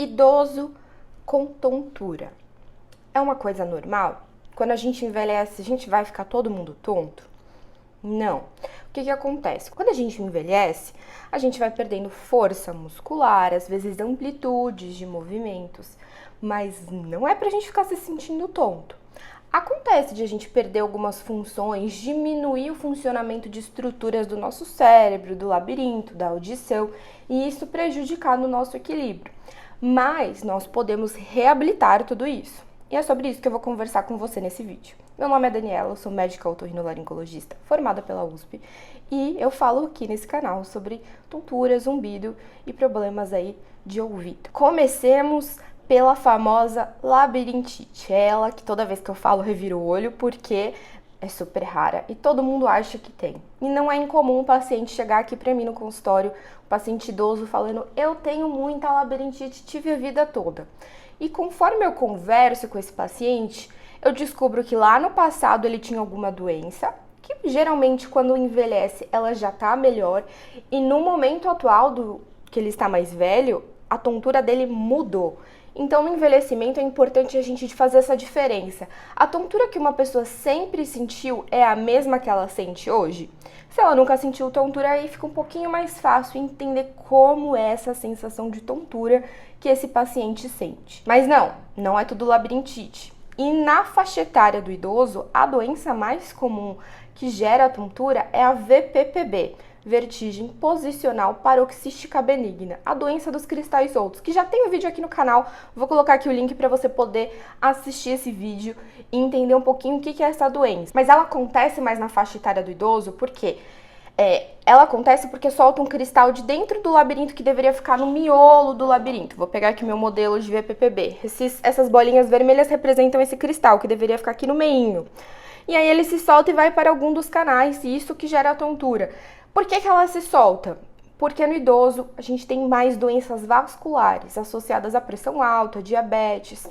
Idoso com tontura. É uma coisa normal? Quando a gente envelhece, a gente vai ficar todo mundo tonto? Não. O que acontece? Quando a gente envelhece, a gente vai perdendo força muscular, às vezes amplitudes de movimentos, mas não é pra gente ficar se sentindo tonto. Acontece de a gente perder algumas funções, diminuir o funcionamento de estruturas do nosso cérebro, do labirinto, da audição, e isso prejudicar no nosso equilíbrio. Mas nós podemos reabilitar tudo isso. E é sobre isso que eu vou conversar com você nesse vídeo. Meu nome é Daniela, eu sou médica otorrinolaringologista, formada pela USP, e eu falo aqui nesse canal sobre tontura, zumbido e problemas aí de ouvido. Comecemos pela famosa labirintite. É ela que toda vez que eu falo reviro o olho, porque é super rara e todo mundo acha que tem. E não é incomum um paciente chegar aqui pra mim no consultório, um paciente idoso falando: eu tenho muita labirintite, tive a vida toda. E conforme eu converso com esse paciente, eu descubro que lá no passado ele tinha alguma doença, que geralmente quando envelhece ela já tá melhor, e no momento atual que ele está mais velho, a tontura dele mudou. Então, no envelhecimento é importante a gente fazer essa diferença. A tontura que uma pessoa sempre sentiu é a mesma que ela sente hoje? Se ela nunca sentiu tontura, aí fica um pouquinho mais fácil entender como é essa sensação de tontura que esse paciente sente. Mas não é tudo labirintite. E na faixa etária do idoso, a doença mais comum que gera tontura é a VPPB, vertigem posicional paroxística benigna, a doença dos cristais soltos, que já tem um vídeo aqui no canal. Vou colocar aqui o link para você poder assistir esse vídeo e entender um pouquinho o que é essa doença. Mas ela acontece mais na faixa etária do idoso, porque ela acontece porque solta um cristal de dentro do labirinto que deveria ficar no miolo do labirinto. Vou pegar aqui meu modelo de VPPB. Essas bolinhas vermelhas representam esse cristal que deveria ficar aqui no meinho. E aí ele se solta e vai para algum dos canais, e isso que gera a tontura. Por que ela se solta? Porque no idoso a gente tem mais doenças vasculares associadas à pressão alta, a diabetes,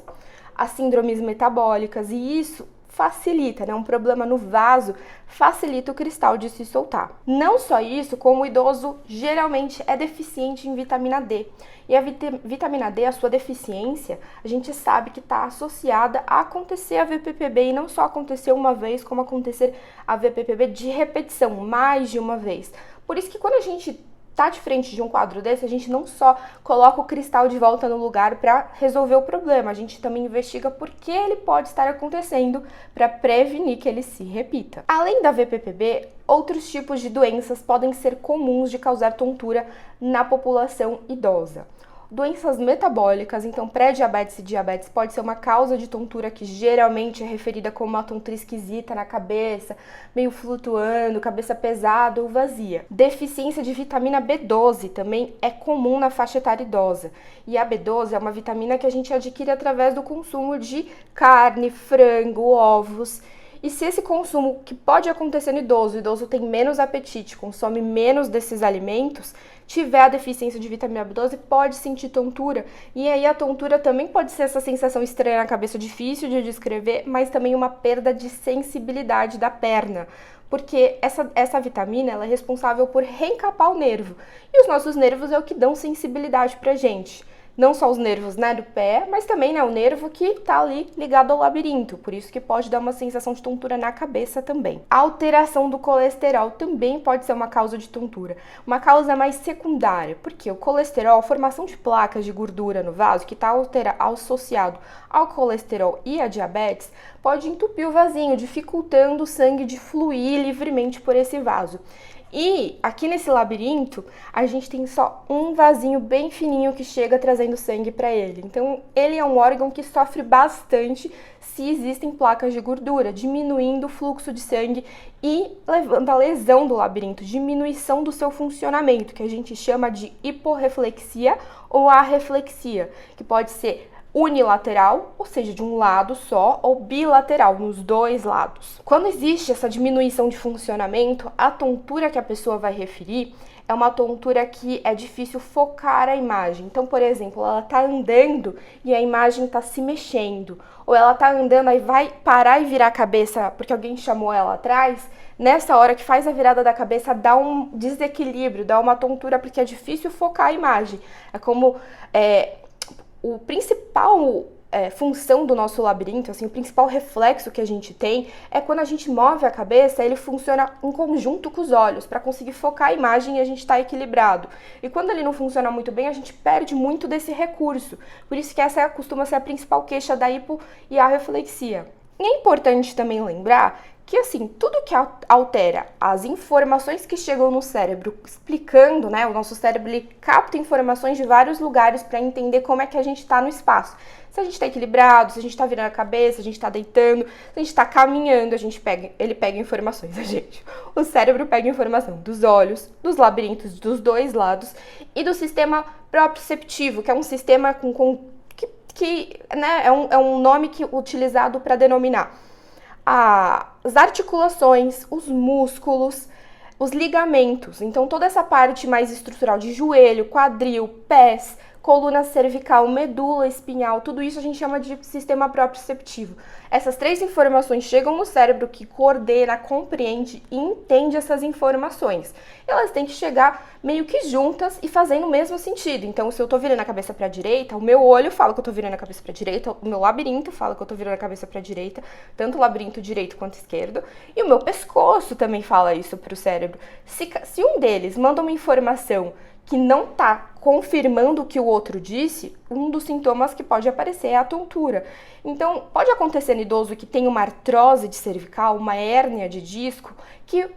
a síndromes metabólicas, e isso facilita, né? Um problema no vaso facilita o cristal de se soltar. Não só isso, como o idoso geralmente é deficiente em vitamina D. E a vitamina D, a sua deficiência, a gente sabe que está associada a acontecer a VPPB, e não só acontecer uma vez, como acontecer a VPPB de repetição, mais de uma vez. Por isso que quando a gente tá de frente de um quadro desse, a gente não só coloca o cristal de volta no lugar para resolver o problema, a gente também investiga por que ele pode estar acontecendo para prevenir que ele se repita. Além da VPPB, outros tipos de doenças podem ser comuns de causar tontura na população idosa. Doenças metabólicas, então pré-diabetes e diabetes pode ser uma causa de tontura que geralmente é referida como uma tontura esquisita na cabeça, meio flutuando, cabeça pesada ou vazia. Deficiência de vitamina B12 também é comum na faixa etária idosa. E a B12 é uma vitamina que a gente adquire através do consumo de carne, frango, ovos. E se esse consumo, que pode acontecer no idoso, o idoso tem menos apetite, consome menos desses alimentos, tiver a deficiência de vitamina B12, pode sentir tontura. E aí a tontura também pode ser essa sensação estranha na cabeça, difícil de descrever, mas também uma perda de sensibilidade da perna. Porque essa vitamina ela é responsável por reencapar o nervo. E os nossos nervos é o que dão sensibilidade pra gente. Não só os nervos, né, do pé, mas também, né, o nervo que tá ali ligado ao labirinto. Por isso que pode dar uma sensação de tontura na cabeça também. A alteração do colesterol também pode ser uma causa de tontura. Uma causa mais secundária, porque o colesterol, a formação de placas de gordura no vaso, que está associado ao colesterol e à diabetes, pode entupir o vasinho, dificultando o sangue de fluir livremente por esse vaso. E aqui nesse labirinto, a gente tem só um vasinho bem fininho que chega trazendo sangue para ele. Então, ele é um órgão que sofre bastante se existem placas de gordura, diminuindo o fluxo de sangue e levando a lesão do labirinto, diminuição do seu funcionamento, que a gente chama de hiporreflexia ou arreflexia, que pode ser unilateral, ou seja, de um lado só, ou bilateral, nos dois lados. Quando existe essa diminuição de funcionamento, a tontura que a pessoa vai referir é uma tontura que é difícil focar a imagem. Então, por exemplo, ela tá andando e a imagem tá se mexendo, ou ela tá andando aí vai parar e virar a cabeça porque alguém chamou ela atrás. Nessa hora que faz a virada da cabeça, dá um desequilíbrio, dá uma tontura porque é difícil focar a imagem. É como o principal função do nosso labirinto, assim, o principal reflexo que a gente tem é quando a gente move a cabeça, ele funciona em conjunto com os olhos, para conseguir focar a imagem e a gente tá equilibrado. E quando ele não funciona muito bem, a gente perde muito desse recurso. Por isso que essa costuma ser a principal queixa da hipo e arreflexia. E é importante também lembrar que, assim, tudo que altera as informações que chegam no cérebro, explicando, né, o nosso cérebro ele capta informações de vários lugares para entender como é que a gente está no espaço. Se a gente está equilibrado, se a gente está virando a cabeça, se a gente está deitando, se a gente está caminhando, ele pega informações, O cérebro pega informação dos olhos, dos labirintos dos dois lados e do sistema proprioceptivo, que é um sistema né, é um nome utilizado para denominar as articulações, os músculos, os ligamentos. Então, toda essa parte mais estrutural de joelho, quadril, pés, coluna cervical, medula espinhal, tudo isso a gente chama de sistema proprioceptivo. Essas três informações chegam no cérebro que coordena, compreende e entende essas informações. Elas têm que chegar meio que juntas e fazendo o mesmo sentido. Então, se eu tô virando a cabeça para a direita, o meu olho fala que eu tô virando a cabeça para a direita, o meu labirinto fala que eu tô virando a cabeça para a direita, tanto o labirinto direito quanto esquerdo, e o meu pescoço também fala isso para o cérebro. Se um deles manda uma informação que não está confirmando o que o outro disse, um dos sintomas que pode aparecer é a tontura. Então, pode acontecer no idoso que tem uma artrose de cervical, uma hérnia de disco, que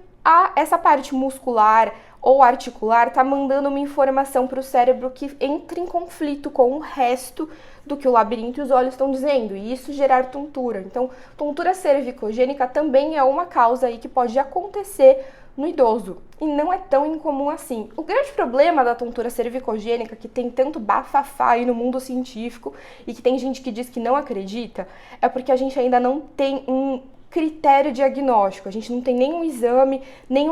essa parte muscular ou articular está mandando uma informação para o cérebro que entra em conflito com o resto do que o labirinto e os olhos estão dizendo, e isso gerar tontura. Então, tontura cervicogênica também é uma causa aí que pode acontecer no idoso, e não é tão incomum assim. O grande problema da tontura cervicogênica, que tem tanto bafafá aí no mundo científico, e que tem gente que diz que não acredita, é porque a gente ainda não tem um critério diagnóstico, a gente não tem nenhum exame, nem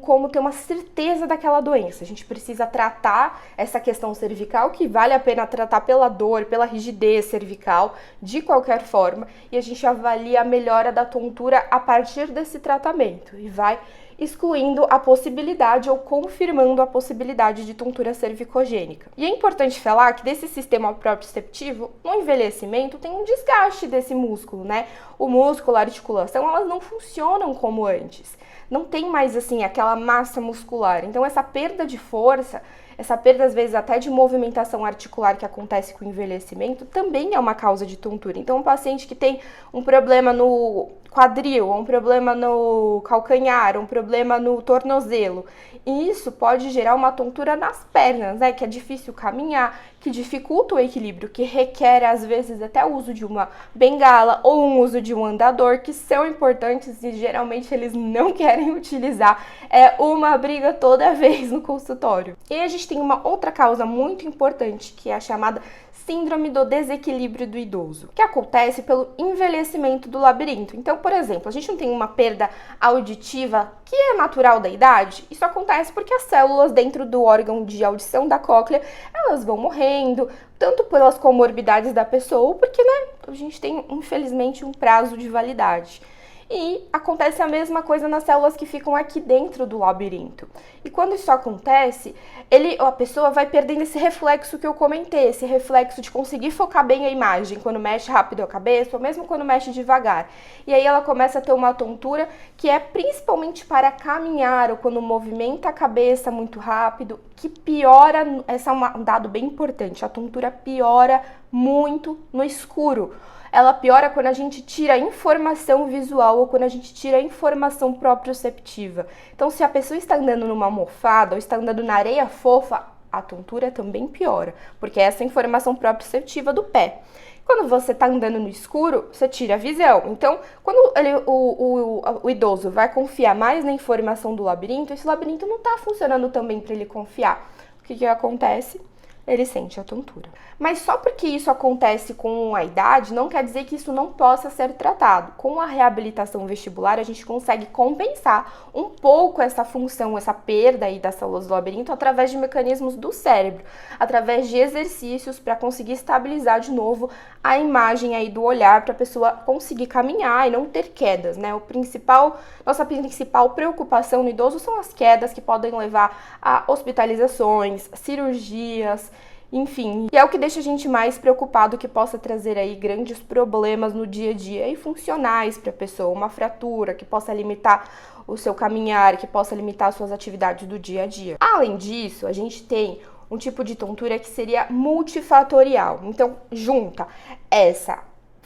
como ter uma certeza daquela doença. A gente precisa tratar essa questão cervical, que vale a pena tratar pela dor, pela rigidez cervical, de qualquer forma, e a gente avalia a melhora da tontura a partir desse tratamento, e vai excluindo a possibilidade ou confirmando a possibilidade de tontura cervicogênica. E é importante falar que desse sistema proprioceptivo, no envelhecimento, tem um desgaste desse músculo, né? O músculo, a articulação, elas não funcionam como antes. Não tem mais, assim, aquela massa muscular. Então, essa perda de força, essa perda, às vezes, até de movimentação articular que acontece com o envelhecimento, também é uma causa de tontura. Então, um paciente que tem um problema no quadril, um problema no calcanhar, um problema no tornozelo, e isso pode gerar uma tontura nas pernas, né? Que é difícil caminhar, que dificulta o equilíbrio, que requer, às vezes, até o uso de uma bengala ou um uso de um andador, que são importantes e geralmente eles não querem utilizar. É uma briga toda vez no consultório. E a gente tem uma outra causa muito importante, que é a chamada síndrome do desequilíbrio do idoso, que acontece pelo envelhecimento do labirinto. Então, por exemplo, a gente não tem uma perda auditiva que é natural da idade. Isso acontece porque as células dentro do órgão de audição da cóclea, elas vão morrendo, tanto pelas comorbidades da pessoa, porque, né, a gente tem, infelizmente, um prazo de validade. E acontece a mesma coisa nas células que ficam aqui dentro do labirinto. E quando isso acontece, a pessoa vai perdendo esse reflexo que eu comentei, esse reflexo de conseguir focar bem a imagem quando mexe rápido a cabeça, ou mesmo quando mexe devagar. E aí ela começa a ter uma tontura que é principalmente para caminhar, ou quando movimenta a cabeça muito rápido, que piora, esse é um dado bem importante, a tontura piora muito no escuro. Ela piora quando a gente tira a informação visual ou quando a gente tira a informação proprioceptiva. Então, se a pessoa está andando numa almofada ou está andando na areia fofa, a tontura também piora, porque é essa informação proprioceptiva do pé. Quando você está andando no escuro, você tira a visão. Então, quando o idoso vai confiar mais na informação do labirinto, esse labirinto não está funcionando tão bem para ele confiar. O que acontece? Ele sente a tontura. Mas só porque isso acontece com a idade, não quer dizer que isso não possa ser tratado. Com a reabilitação vestibular, a gente consegue compensar um pouco essa função, essa perda aí das células do labirinto através de mecanismos do cérebro, através de exercícios para conseguir estabilizar de novo a imagem aí do olhar, para a pessoa conseguir caminhar e não ter quedas, né? Nossa principal preocupação no idoso são as quedas que podem levar a hospitalizações, cirurgias. enfim. E é o que deixa a gente mais preocupado, que possa trazer aí grandes problemas no dia a dia e funcionais para a pessoa, uma fratura que possa limitar o seu caminhar, que possa limitar as suas atividades do dia a dia. Além disso, a gente tem um tipo de tontura que seria multifatorial. Então, junta essa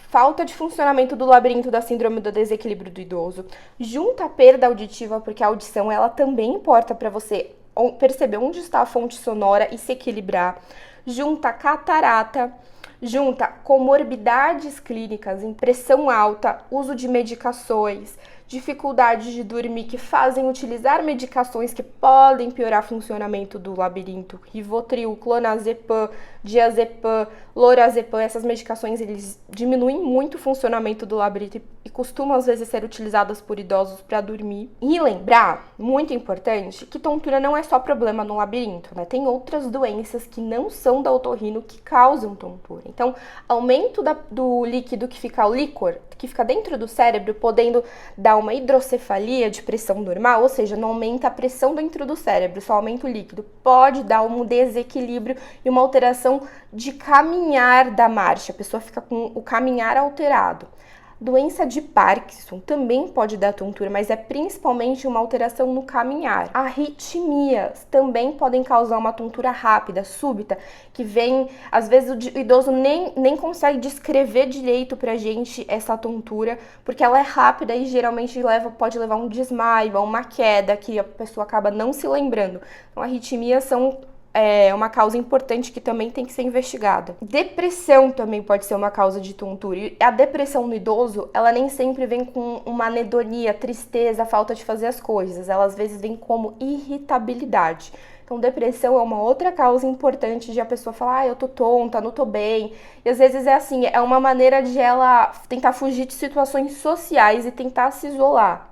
falta de funcionamento do labirinto da síndrome do desequilíbrio do idoso, junta a perda auditiva, porque a audição ela também importa para você perceber onde está a fonte sonora e se equilibrar, junta catarata, junta comorbidades clínicas, pressão alta, uso de medicações, dificuldade de dormir que fazem utilizar medicações que podem piorar o funcionamento do labirinto, Rivotril, clonazepam, diazepam, lorazepam, essas medicações eles diminuem muito o funcionamento do labirinto e costumam às vezes ser utilizadas por idosos para dormir. E lembrar, muito importante, que tontura não é só problema no labirinto, né? Tem outras doenças que não são da otorrino que causam tontura. Então, aumento do líquido que fica, o líquor, que fica dentro do cérebro, podendo dar uma hidrocefalia de pressão normal, ou seja, não aumenta a pressão dentro do cérebro, só aumenta o líquido, pode dar um desequilíbrio e uma alteração de caminhar da marcha, a pessoa fica com o caminhar alterado. Doença de Parkinson também pode dar tontura, mas é principalmente uma alteração no caminhar. Arritmias também podem causar uma tontura rápida, súbita, que vem, às vezes o idoso nem consegue descrever direito pra gente essa tontura, porque ela é rápida e geralmente pode levar a um desmaio, a uma queda, que a pessoa acaba não se lembrando. Então, arritmias são uma causa importante que também tem que ser investigada. Depressão também pode ser uma causa de tontura. E a depressão no idoso, ela nem sempre vem com uma anedonia, tristeza, falta de fazer as coisas. Ela às vezes vem como irritabilidade. Então, depressão é uma outra causa importante de a pessoa falar, eu tô tonta, não tô bem. E às vezes é assim, é uma maneira de ela tentar fugir de situações sociais e tentar se isolar.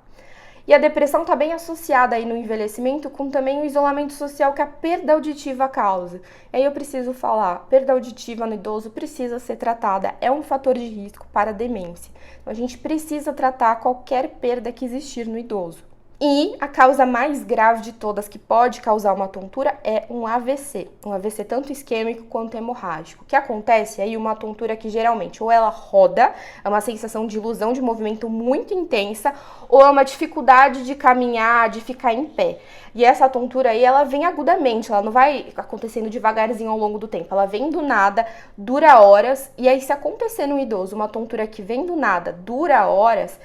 E a depressão está bem associada aí no envelhecimento com também o isolamento social que a perda auditiva causa. E aí eu preciso falar, perda auditiva no idoso precisa ser tratada, é um fator de risco para a demência. Então a gente precisa tratar qualquer perda que existir no idoso. E a causa mais grave de todas que pode causar uma tontura é um AVC. Um AVC tanto isquêmico quanto hemorrágico. O que acontece aí? Uma tontura que geralmente ou ela roda, é uma sensação de ilusão de movimento muito intensa, ou é uma dificuldade de caminhar, de ficar em pé. E essa tontura aí, ela vem agudamente, ela não vai acontecendo devagarzinho ao longo do tempo. Ela vem do nada, dura horas, e aí se acontecer no idoso uma tontura que vem do nada, dura horas,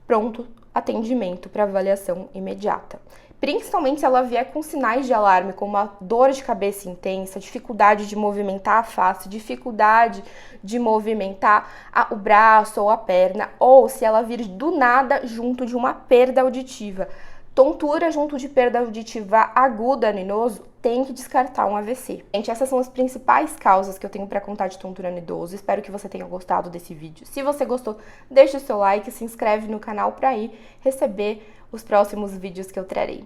pronto, atendimento para avaliação imediata. Principalmente se ela vier com sinais de alarme, como uma dor de cabeça intensa, dificuldade de movimentar a face, dificuldade de movimentar o braço ou a perna, ou se ela vir do nada junto de uma perda auditiva. Tontura junto de perda auditiva aguda no idoso, tem que descartar um AVC. Gente, essas são as principais causas que eu tenho para contar de tontura no idoso. Espero que você tenha gostado desse vídeo. Se você gostou, deixe o seu like, se inscreve no canal para aí receber os próximos vídeos que eu trarei.